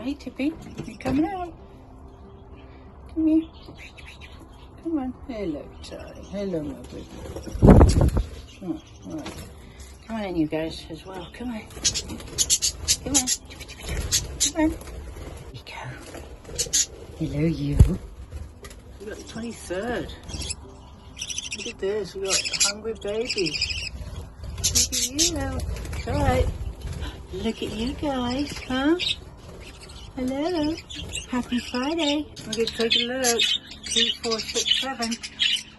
Hey, Tippy, you coming out? Come here. Come on. Hello, darling. Hello, my baby. Oh, all right. Come on in, you guys, as well. Come on. Come on. Come on. Here you go. Hello, you. We got the 23rd. Look at this. We got hungry babies. Look at you now. It's all right. Look at you guys, huh? Hello. Happy Friday. We're going to take a look. 2, 4, 6, 7.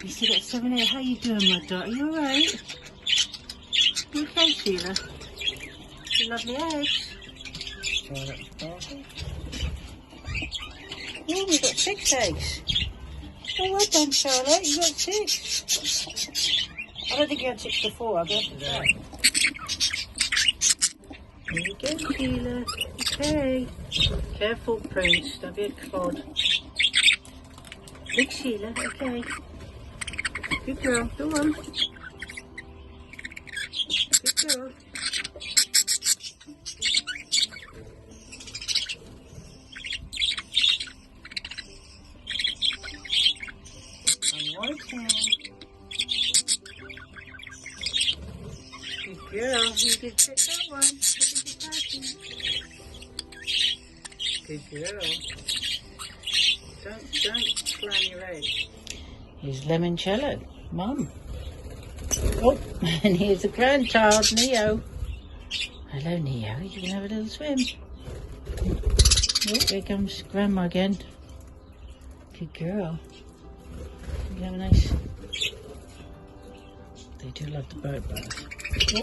You see that 7, 8? How you doing, my daughter? You all right? You okay, Sheila? Your lovely eggs. Oh, we've got 6 eggs. Oh, well done, Charlotte. You got 6. I don't think you had 6 before. I'll go for that. Here you go, Sheila. Okay. Careful, Prince. Don't be a clod. Big Sheila. Okay. Good girl. Go on. Good girl. One more time. Good girl. You did pick that one. Good girl. Don't slam your legs. Here's Limoncello, Mum. Oh, and here's the grandchild, Neo. Hello, Neo. You can have a little swim. Oh, here comes Grandma again. Good girl. You have a nice... They do love the boat bath. Oh,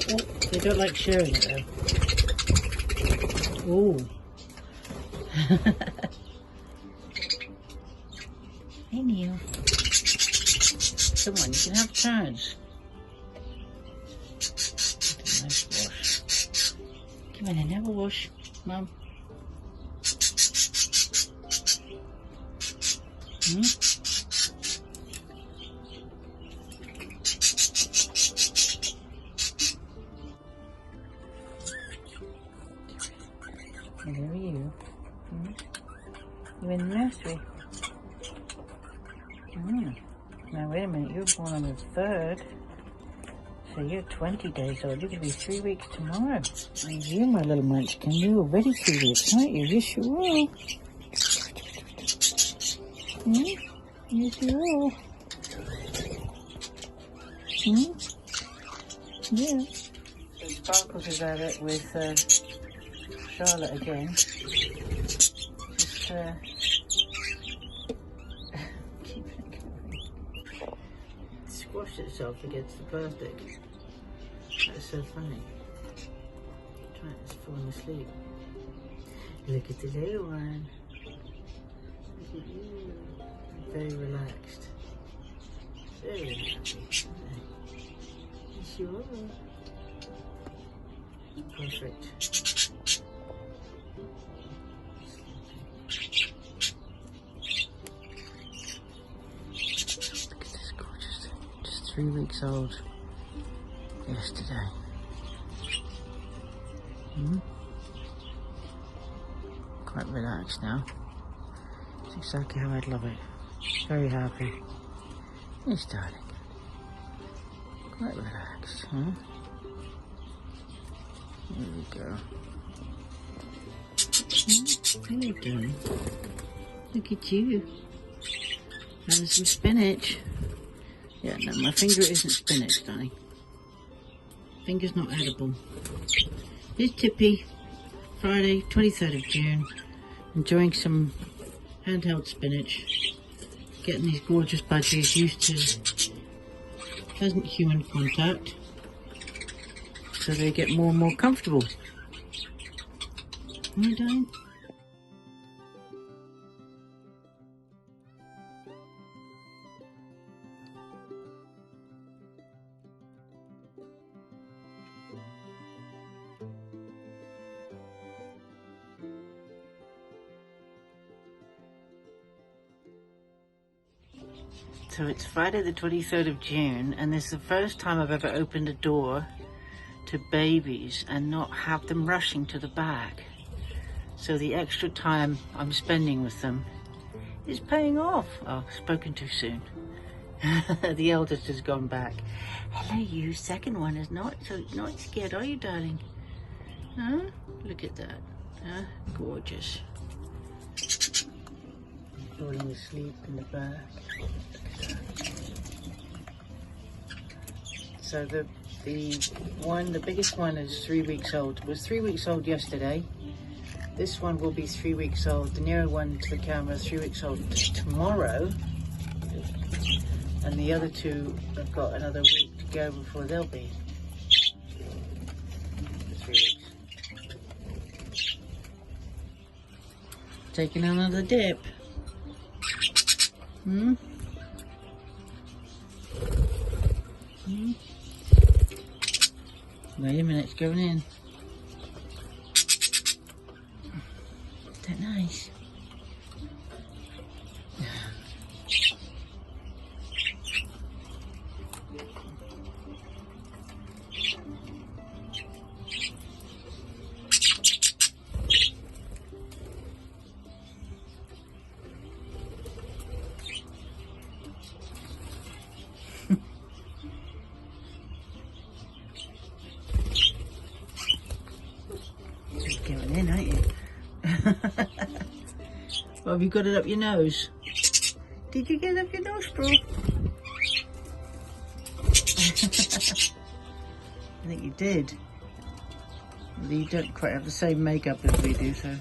they don't like sharing it though. Oh. Hey, Neil. Come on, you can have turns. Nice wash. Come on and have a wash, Mum. And there are you. You're in the nursery. Now wait a minute, you were born on the 3rd. So you're 20 days old. You're going to be 3 weeks tomorrow. And you, my little munchkin, you're already 3 weeks, aren't you? Yes, you are. Yes, you are. Yeah. So Sparkles is at it with Charlotte again. Just keep it going. It squashed itself against the plastic. That's so funny. Trying to fall asleep. Look at the little one. Look at you. Very relaxed. Very happy. Yes, you are. Perfect. Look at this gorgeous thing. Just 3 weeks old yesterday. Quite relaxed now. It's exactly how I'd love it. Very happy. Yes, darling. Quite relaxed, huh? There we go. Hello, darling. Look at you. Having some spinach. Yeah, no, my finger isn't spinach, darling. Finger's not edible. Here's Tippy. Friday, 23rd of June. Enjoying some handheld spinach. Getting these gorgeous budgies used to pleasant human contact, so they get more and more comfortable. Am I darling? So it's Friday the 23rd of June, and this is the first time I've ever opened a door to babies and not have them rushing to the back. So the extra time I'm spending with them is paying off. Oh, spoken too soon. The eldest has gone back. Hello, you. Second one is not scared, are you, darling? Huh? Look at that. Huh? Gorgeous. Falling asleep in the back. So the biggest one is 3 weeks old. It was 3 weeks old yesterday. This one will be 3 weeks old. The nearer one to the camera, 3 weeks old tomorrow. And the other two have got another week to go before they'll be 3 weeks. Taking another dip. Hmm? Hmm? Wait a minute, it's going in. Is that nice? Going in, aren't you? Well, have you got it up your nose? Did you get it up your nostril? I think you did. You don't quite have the same makeup as we do, so.